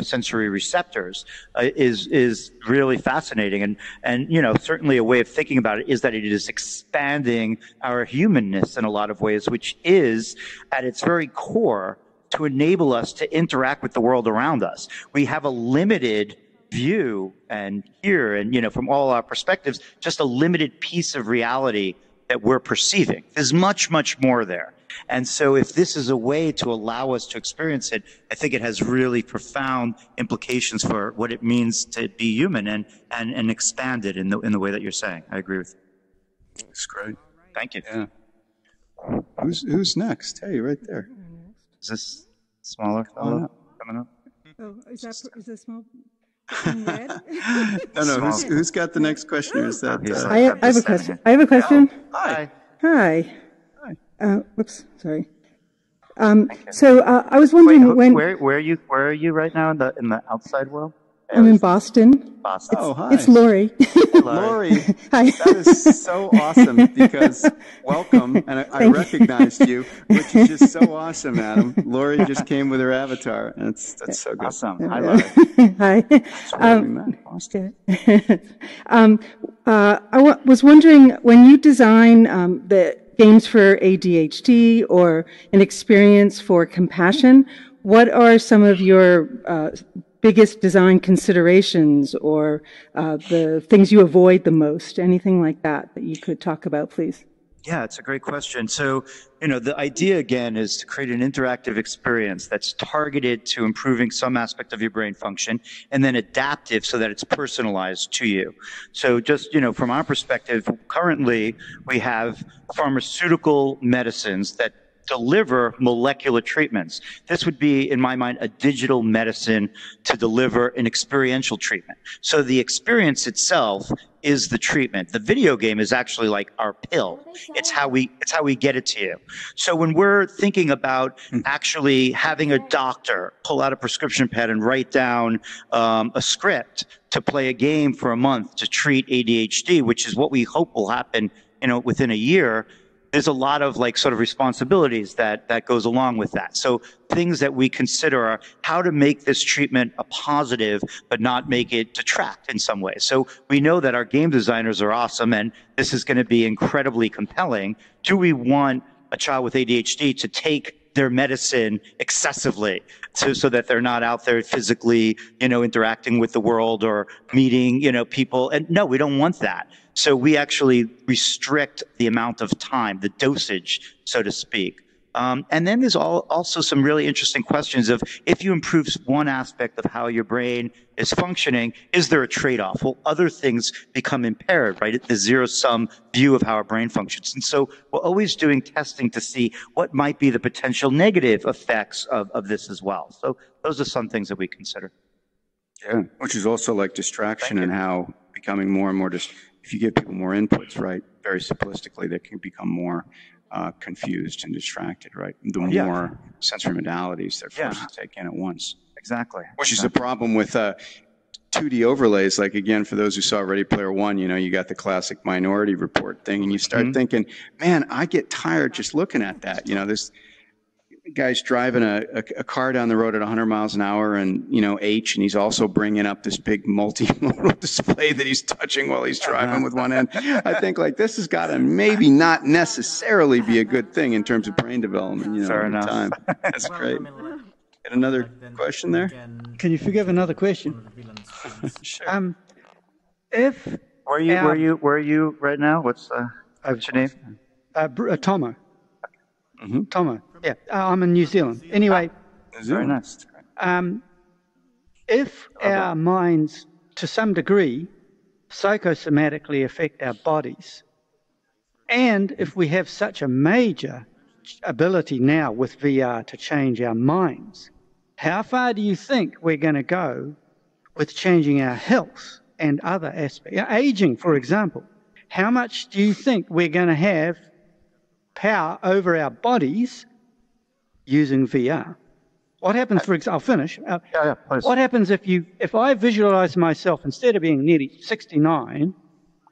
[SPEAKER 2] sensory receptors is really fascinating, and certainly a way of thinking about it is that it is expanding our humanness in a lot of ways, which is at its very core to enable us to interact with the world around us. We have a limited view and here, and from all our perspectives, just a limited piece of reality that we're perceiving. There's much, much more there. And so if this is a way to allow us to experience it, I think it has really profound implications for what it means to be human and expand it in the way that you're saying. I agree with you.
[SPEAKER 1] That's great.
[SPEAKER 2] Thank you.
[SPEAKER 1] Yeah. Who's next? Hey, right there.
[SPEAKER 2] Is this smaller coming up?
[SPEAKER 6] Oh, is that small? Red?
[SPEAKER 1] No. Who's got the next question? Is that?
[SPEAKER 6] I have a question. I have a question.
[SPEAKER 2] Oh,
[SPEAKER 6] hi. Whoops. Sorry. So I was wondering
[SPEAKER 2] where are you right now in the outside world?
[SPEAKER 6] I'm in Boston.
[SPEAKER 1] Hi.
[SPEAKER 6] It's Lori.
[SPEAKER 1] Lori,
[SPEAKER 6] Hi.
[SPEAKER 1] that is so awesome because welcome, and I recognized you, which is just so awesome, Adam. Lori just came with her avatar, and that's so good.
[SPEAKER 2] Awesome. Hi, Lori.
[SPEAKER 6] Hi.
[SPEAKER 1] Awesome.
[SPEAKER 6] I was wondering, when you design the games for ADHD or an experience for compassion, what are some of your biggest design considerations, or the things you avoid the most? Anything like that you could talk about, please?
[SPEAKER 2] Yeah, it's a great question. So, the idea again is to create an interactive experience that's targeted to improving some aspect of your brain function and then adaptive so that it's personalized to you. So just, from our perspective, currently we have pharmaceutical medicines that deliver molecular treatments. This would be, in my mind, a digital medicine to deliver an experiential treatment. So the experience itself is the treatment. The video game is actually like our pill. It's how we get it to you. So when we're thinking about actually having a doctor pull out a prescription pad and write down a script to play a game for a month to treat ADHD, which is what we hope will happen, within a year, there's a lot of sort of responsibilities that goes along with that. So things that we consider are how to make this treatment a positive, but not make it detract in some way. So we know that our game designers are awesome, and this is going to be incredibly compelling. Do we want a child with ADHD to take their medicine excessively so that they're not out there physically, interacting with the world or meeting, people? And no, we don't want that. So we actually restrict the amount of time, the dosage, so to speak. And then there's also some really interesting questions of if you improve one aspect of how your brain is functioning, is there a trade-off? Well, other things become impaired, right? The zero-sum view of how our brain functions. And so we're always doing testing to see what might be the potential negative effects of this as well. So those are some things that we consider.
[SPEAKER 1] Yeah, which is also like distraction and how becoming more and more if you give people more inputs, right, very simplistically, they can become more confused and distracted, right? The more sensory modalities they're forced to take in at once.
[SPEAKER 2] Exactly.
[SPEAKER 1] Which is the problem with 2D overlays. Like, again, for those who saw Ready Player One, you got the classic Minority Report thing, and you start thinking, man, I get tired just looking at that. This guy's driving a car down the road at 100 miles an hour and, and he's also bringing up this big multimodal display that he's touching while he's driving with one hand. I think this has got to maybe not necessarily be a good thing in terms of brain development,
[SPEAKER 2] Fair
[SPEAKER 1] over
[SPEAKER 2] enough.
[SPEAKER 1] time. That's great. Got another question there?
[SPEAKER 5] Can you forgive another question?
[SPEAKER 1] Sure.
[SPEAKER 5] If
[SPEAKER 2] Where are you right now? What's your name?
[SPEAKER 5] Tomo. Tomo. Yeah, I'm in New Zealand. Anyway,
[SPEAKER 2] very nice.
[SPEAKER 5] If our minds, to some degree, psychosomatically affect our bodies, and if we have such a major ability now with VR to change our minds, how far do you think we're going to go with changing our health and other aspects? Aging, for example. How much do you think we're going to have power over our bodies using VR? What happens, for example, I'll finish.
[SPEAKER 2] Please.
[SPEAKER 5] What happens if I visualize myself, instead of being nearly 69,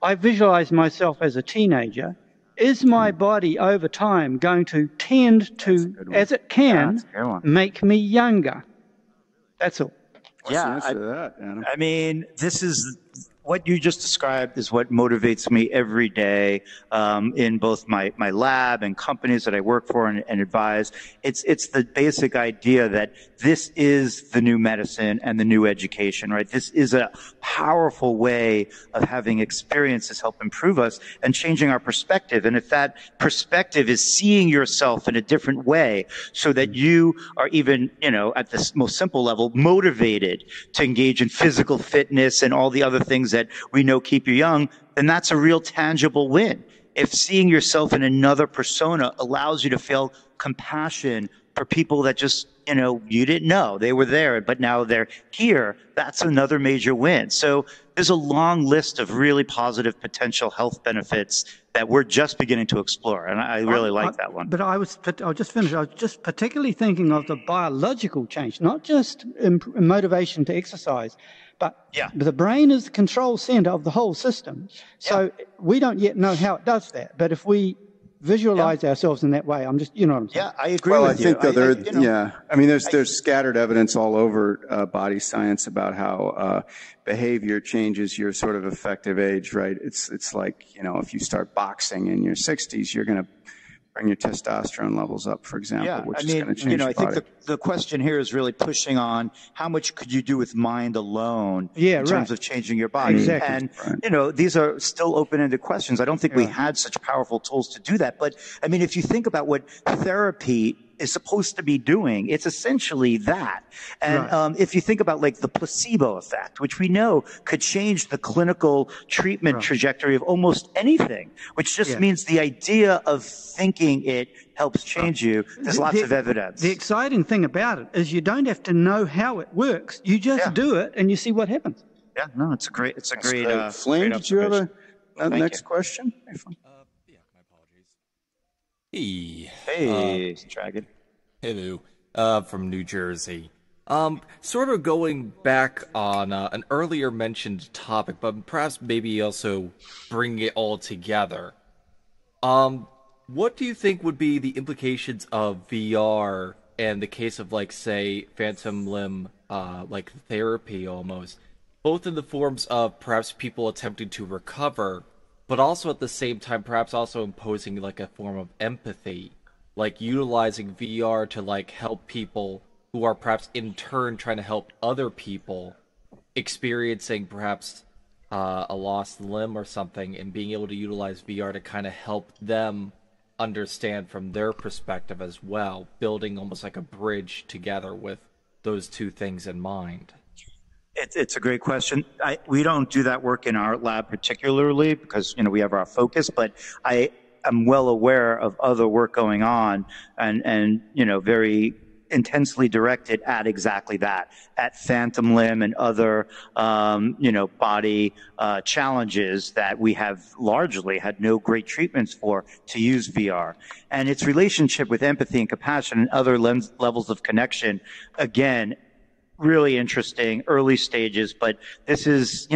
[SPEAKER 5] I visualize myself as a teenager? Is my body over time going to tend to, as it can, make me younger? That's all.
[SPEAKER 1] What's the answer to that, Adam?
[SPEAKER 2] I mean, this is what you just described is what motivates me every day in both my lab and companies that I work for and advise. It's the basic idea that this is the new medicine and the new education, right? This is a powerful way of having experiences help improve us and changing our perspective. And if that perspective is seeing yourself in a different way so that you are even, at this most simple level, motivated to engage in physical fitness and all the other things that we know keep you young, then that's a real tangible win. If seeing yourself in another persona allows you to feel compassion for people that just, you didn't know they were there, but now they're here, that's another major win. So there's a long list of really positive potential health benefits that we're just beginning to explore, and I really like that one.
[SPEAKER 5] But I'll just finish. I was just particularly thinking of the biological change, not just motivation to exercise, but the brain is the control center of the whole system. So we don't yet know how it does that. But if we visualize ourselves in that way, I'm just, what I'm saying.
[SPEAKER 2] Yeah, I agree with you.
[SPEAKER 1] Well, I think I mean, there's scattered evidence all over body science about how behavior changes your sort of effective age, right? It's like, if you start boxing in your 60s, you're going to bring your testosterone levels up, for example,
[SPEAKER 2] Yeah,
[SPEAKER 1] which
[SPEAKER 2] I
[SPEAKER 1] is going to
[SPEAKER 2] mean,
[SPEAKER 1] change your
[SPEAKER 2] I think
[SPEAKER 1] body.
[SPEAKER 2] the question here is really pushing on how much could you do with mind alone
[SPEAKER 5] Yeah,
[SPEAKER 2] in
[SPEAKER 5] right.
[SPEAKER 2] terms of changing your body.
[SPEAKER 5] Exactly.
[SPEAKER 2] And,
[SPEAKER 1] Right.
[SPEAKER 2] these are still open-ended questions. I don't think we had such powerful tools to do that. But, I mean, if you think about what therapy is supposed to be doing, it's essentially that. And if you think about like the placebo effect, which we know could change the clinical treatment trajectory of almost anything, which just means the idea of thinking it helps change you. There's lots of evidence.
[SPEAKER 5] The exciting thing about it is you don't have to know how it works. You just do it and you see what happens.
[SPEAKER 2] Yeah, no, it's a great,
[SPEAKER 1] Flame, did you have a next question?
[SPEAKER 7] Yeah, my apologies.
[SPEAKER 2] Hey, Dragon.
[SPEAKER 7] Hello, from New Jersey. Sort of going back on an earlier mentioned topic, but perhaps maybe also bring it all together. What do you think would be the implications of VR in the case of, like, say, phantom limb, like therapy almost, both in the forms of perhaps people attempting to recover, but also at the same time perhaps also imposing like a form of empathy, like utilizing VR to like help people who are perhaps in turn trying to help other people experiencing perhaps a lost limb or something, and being able to utilize VR to kind of help them understand from their perspective as well, building almost like a bridge together with those two things in mind.
[SPEAKER 2] It's a great question. We don't do that work in our lab particularly because, we have our focus, but I am well aware of other work going on and very intensely directed at exactly that, at phantom limb and other, body challenges that we have largely had no great treatments for to use VR. And its relationship with empathy and compassion and other levels of connection, again, really interesting, early stages, but this is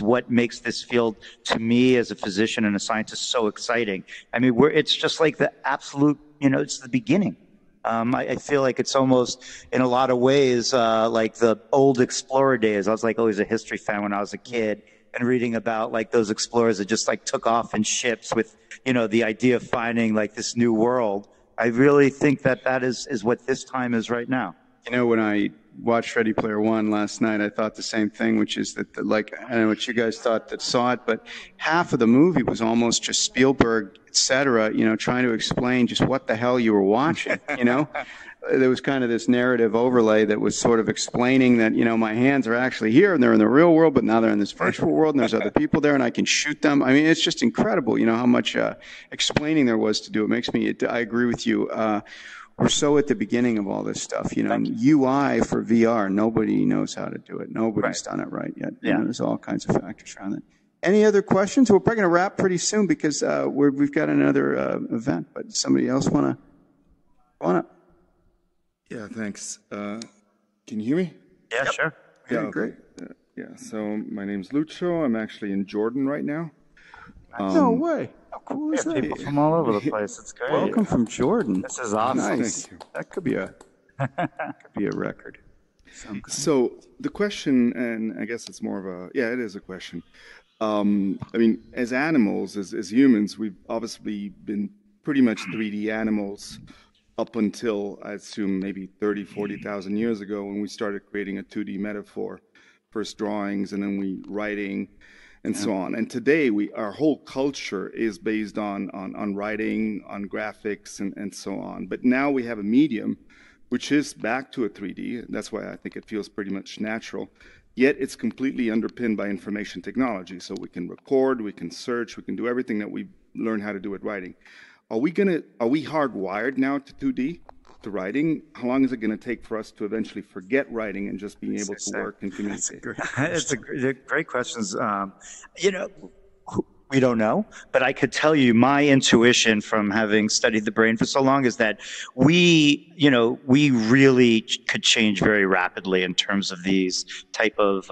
[SPEAKER 2] what makes this field, to me as a physician and a scientist, so exciting. I mean, it's just like the absolute, it's the beginning. I feel like it's almost, in a lot of ways, like the old explorer days. I was like always a history fan when I was a kid, and reading about like those explorers that just like took off in ships with, the idea of finding like this new world. I really think that is what this time is right now.
[SPEAKER 1] When I watched Ready Player One last night, I thought the same thing, which is that, like, I don't know what you guys thought that saw it, but half of the movie was almost just Spielberg, et cetera, trying to explain just what the hell you were watching, There was kind of this narrative overlay that was sort of explaining that, my hands are actually here and they're in the real world, but now they're in this virtual world and there's other people there and I can shoot them. I mean, it's just incredible, how much explaining there was to do. It makes me, I agree with you. We're so at the beginning of all this stuff, UI for VR, nobody knows how to do it. Nobody's done it right yet. There's all kinds of factors around it. Any other questions? We're probably going to wrap pretty soon because we've got another event, but somebody else want to go on up?
[SPEAKER 8] Yeah, thanks. Can you hear me?
[SPEAKER 2] Yeah, sure.
[SPEAKER 1] Yeah, great.
[SPEAKER 8] So my name's Lucho. I'm actually in Jordan right now.
[SPEAKER 1] No way. How cool is that?
[SPEAKER 2] People from all over the place. It's great.
[SPEAKER 1] Welcome from Jordan.
[SPEAKER 2] This is awesome.
[SPEAKER 1] Nice.
[SPEAKER 8] Thank you.
[SPEAKER 1] That could be a record.
[SPEAKER 8] So the question, and I guess it's more of it is a question. I mean, as animals, as humans, we've obviously been pretty much 3D animals up until, I assume, maybe 30, 40,000 years ago when we started creating a 2D metaphor, first drawings, and then writing, and so on. And today, our whole culture is based on writing, on graphics, and so on. But now we have a medium which is back to a 3D. That's why I think it feels pretty much natural. Yet it's completely underpinned by information technology. So we can record, we can search, we can do everything that we learn how to do at writing. Are we hardwired now to 2D, to writing? How long is it going to take for us to eventually forget writing and just being able to work and communicate?
[SPEAKER 2] They're great questions. We don't know, but I could tell you my intuition from having studied the brain for so long is that we really could change very rapidly in terms of these type of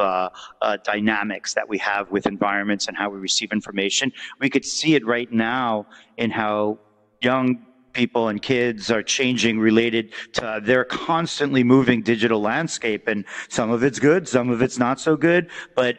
[SPEAKER 2] dynamics that we have with environments and how we receive information. We could see it right now in how young people and kids are changing related to their constantly moving digital landscape, and some of it's good, some of it's not so good, but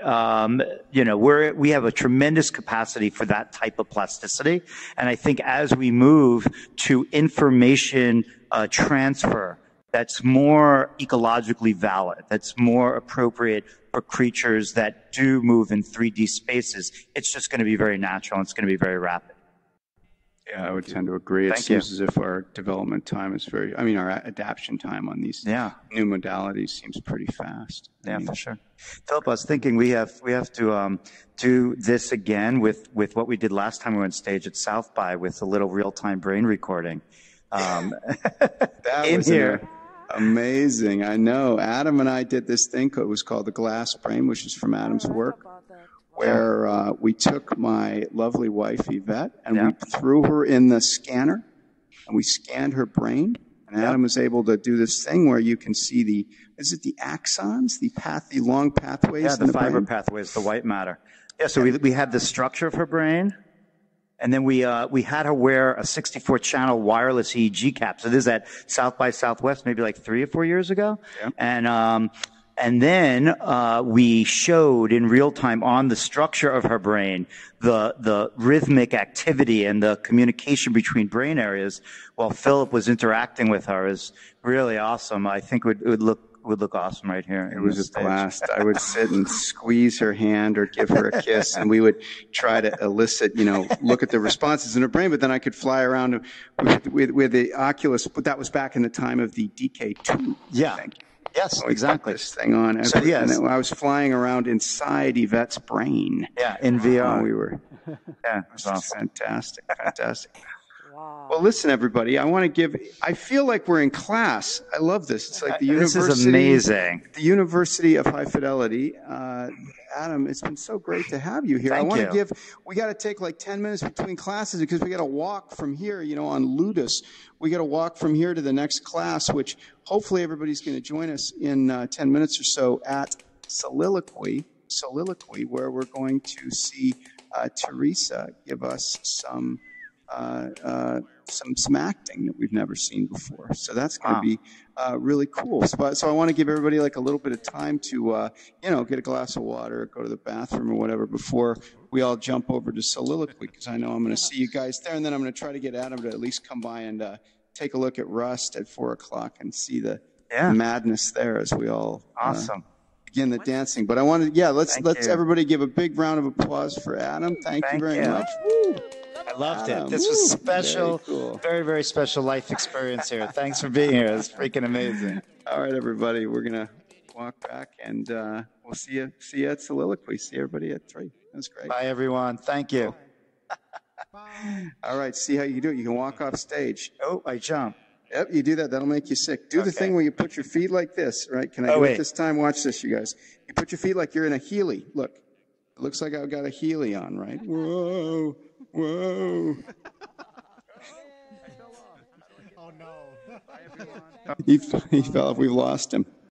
[SPEAKER 2] we have a tremendous capacity for that type of plasticity. And I think as we move to information transfer that's more ecologically valid, that's more appropriate for creatures that do move in 3D spaces, it's just going to be very natural, and it's going to be very rapid.
[SPEAKER 1] Yeah, I would tend to agree. It seems as if our development time is our adaptation time on these new modalities seems pretty fast.
[SPEAKER 2] Yeah, for sure. Philip, I was thinking we have to do this again with what we did last time we were on stage at South by with a little real-time brain recording.
[SPEAKER 1] That was here. Amazing. I know. Adam and I did this thing. It was called the Glass Brain, which is from Adam's work, where we took my lovely wife, Yvette, and we threw her in the scanner, and we scanned her brain. And Adam was able to do this thing where you can see the axons, the long pathways?
[SPEAKER 2] Yeah, the fiber pathways, the white matter. Yeah, so we had the structure of her brain, and then we had her wear a 64-channel wireless EEG cap. So this is at South by Southwest, maybe like 3 or 4 years ago. Yeah. And then we showed in real time on the structure of her brain the rhythmic activity and the communication between brain areas while Philip was interacting with her. Is really awesome. I think it would look awesome right here.
[SPEAKER 1] It was a blast. I would sit and squeeze her hand or give her a kiss, and we would try to elicit, look at the responses in her brain. But then I could fly around with the Oculus. But that was back in the time of the DK2.
[SPEAKER 2] Yeah. Yes, exactly.
[SPEAKER 1] This thing on. So, yes. And I was flying around inside Yvette's brain.
[SPEAKER 2] Yeah, in VR.
[SPEAKER 1] We were.
[SPEAKER 2] Yeah, it was awesome.
[SPEAKER 1] Fantastic. Wow. Well, listen, everybody. I feel like we're in class. I love this. It's like the university.
[SPEAKER 2] This is amazing.
[SPEAKER 1] The University of High Fidelity. Adam, it's been so great to have you here. We got to take like 10 minutes between classes because we got to walk from here, on Ludus. We got to walk from here to the next class, which hopefully everybody's going to join us in 10 minutes or so at Soliloquy, where we're going to see Teresa give us some acting that we've never seen before. So that's going to be really cool. So I want to give everybody like a little bit of time to, get a glass of water, go to the bathroom or whatever before we all jump over to Soliloquy, because I know I'm going to see you guys there, and then I'm going to try to get Adam to at least come by and take a look at Rust at 4 o'clock and see the madness there as we all begin the dancing. But I wanted, let's everybody give a big round of applause for Adam. Thank you very much. Woo.
[SPEAKER 2] I loved it. This was special. Very cool. Very, very special life experience here. Thanks for being here. It's freaking amazing.
[SPEAKER 1] All right, everybody. We're going to walk back, and we'll see you at Soliloquy. See everybody at 3. That's great.
[SPEAKER 2] Bye, everyone. Thank you.
[SPEAKER 1] All right. See how you do it. You can walk off stage.
[SPEAKER 2] Oh, I jump.
[SPEAKER 1] Yep, you do that. That'll make you sick. Do the thing where you put your feet like this, right? Can I do it this time? Watch this, you guys. You put your feet like you're in a Healy. Look. It looks like I've got a Healy on, right? Whoa. Whoa. Oh, no. He fell off. We've lost him.